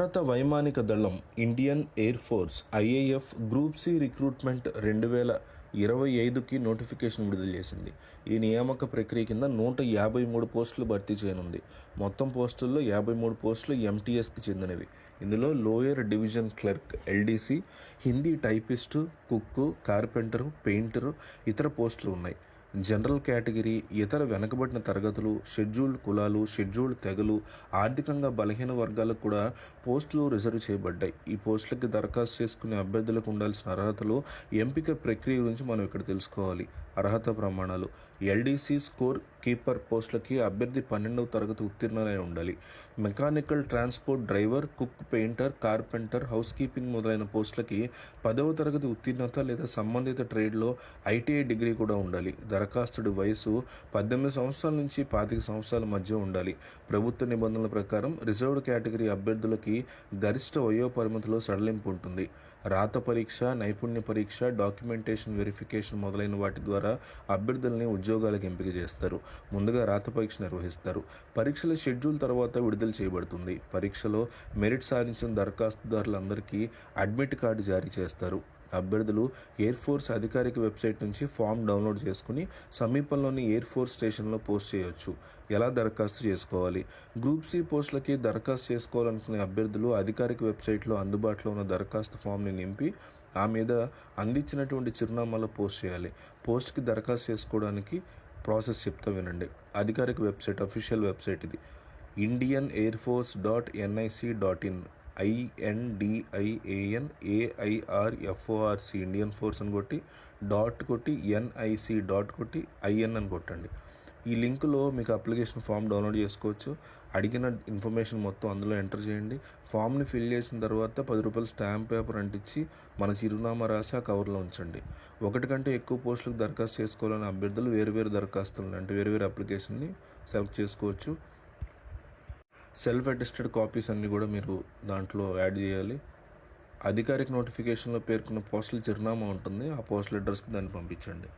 భారత వైమానిక దళం Indian Air Force IAF group C recruitment 2025కి నోటిఫికేషన్ విడుదల చేసింది. ఈ నియామక ప్రక్రియ కింద 153 పోస్టులు భర్తీ చేయనుంది. మొత్తం పోస్టుల్లో 53 పోస్టులు ఎంటీఎస్కి చెందినవి. ఇందులో lower division clerk LDC, Hindi typist, cook, carpenter, painter, ఇతర పోస్టులు ఉన్నాయి. జనరల్ కేటగిరీ, ఇతర వెనుకబడిన తరగతులు, షెడ్యూల్డ్ కులాలు, షెడ్యూల్డ్ తెగలు, ఆర్థికంగా బలహీన వర్గాలకు కూడా పోస్టులు రిజర్వ్ చేయబడ్డాయి. ఈ పోస్టులకి దరఖాస్తు చేసుకునే అభ్యర్థులకు ఉండాల్సిన అర్హతలు, ఎంపిక ప్రక్రియ గురించి మనం ఇక్కడ తెలుసుకోవాలి. అర్హత ప్రమాణాలు: ఎల్డీసీ స్కోర్ కీపర్ పోస్టులకి అభ్యర్థి 12వ తరగతి ఉత్తీర్ణులై ఉండాలి. Mechanical transport driver, cook, painter, carpenter, house keeping మొదలైన పోస్టులకి 10వ తరగతి ఉత్తీర్ణత లేదా సంబంధిత ట్రేడ్లో ఐటీఐ డిగ్రీ కూడా ఉండాలి. దరఖాస్తుడి వయసు 18 సంవత్సరాల నుంచి 25 సంవత్సరాల మధ్య ఉండాలి. ప్రభుత్వ నిబంధనల ప్రకారం రిజర్వ్డ్ కేటగిరీ అభ్యర్థులకి గరిష్ట వయో పరిమితిలో సడలింపు ఉంటుంది. రాత పరీక్ష, నైపుణ్య పరీక్ష, డాక్యుమెంటేషన్ వెరిఫికేషన్ మొదలైన వాటి ద్వారా అభ్యర్థుల్ని ఉద్యోగాలకు ఎంపిక చేస్తారు. ముందుగా రాత పరీక్ష నిర్వహిస్తారు. పరీక్షల షెడ్యూల్ తర్వాత విడుదల చేయబడుతుంది. పరీక్షలో మెరిట్ సాధించిన దరఖాస్తుదారులందరికీ అడ్మిట్ కార్డు జారీ చేస్తారు. అభ్యర్థులు ఎయిర్ ఫోర్స్ అధికారిక వెబ్సైట్ నుంచి ఫామ్ డౌన్లోడ్ చేసుకుని సమీపంలోని ఎయిర్ ఫోర్స్ స్టేషన్లో పోస్ట్ చేయవచ్చు. ఎలా దరఖాస్తు చేసుకోవాలి? గ్రూప్ సి పోస్టులకి దరఖాస్తు చేసుకోవాలనుకునే అభ్యర్థులు అధికారిక వెబ్సైట్లో అందుబాటులో ఉన్న దరఖాస్తు ఫామ్ని నింపి ఆ మీద అందించినటువంటి చిరునామాలో పోస్ట్ చేయాలి. పోస్ట్కి దరఖాస్తు చేసుకోవడానికి ప్రాసెస్ చెప్తా వినండి. అధికారిక వెబ్సైట్, అఫీషియల్ వెబ్సైట్ ఇది indianairforce.nic.in INDIANAIRFORC ఇండియన్ ఫోర్స్ అని కొట్టి NIC IN అని కొట్టండి. ఈ లింకులో మీకు అప్లికేషన్ ఫామ్ డౌన్లోడ్ చేసుకోవచ్చు. అడిగిన ఇన్ఫర్మేషన్ మొత్తం అందులో ఎంటర్ చేయండి. ఫామ్ని ఫిల్ చేసిన తర్వాత 10 రూపాయలు స్టాంప్ పేపర్ అంటించి మన చిరునామా రాసి ఆ కవర్లో ఉంచండి. ఒకటి కంటే ఎక్కువ పోస్టులకు దరఖాస్తు చేసుకోవాలని అభ్యర్థులు వేరువేరు దరఖాస్తులను అంటే వేరువేరు అప్లికేషన్ని సెలెక్ట్ చేసుకోవచ్చు. సెల్ఫ్ అటెస్టెడ్ కాపీస్ అన్నీ కూడా మీరు దాంట్లో యాడ్ చేయాలి. అధికారిక నోటిఫికేషన్లో పేర్కొన్న పోస్టుల చిరునామా ఉంటుంది. ఆ పోస్టల్ అడ్రస్కి దాన్ని పంపించండి.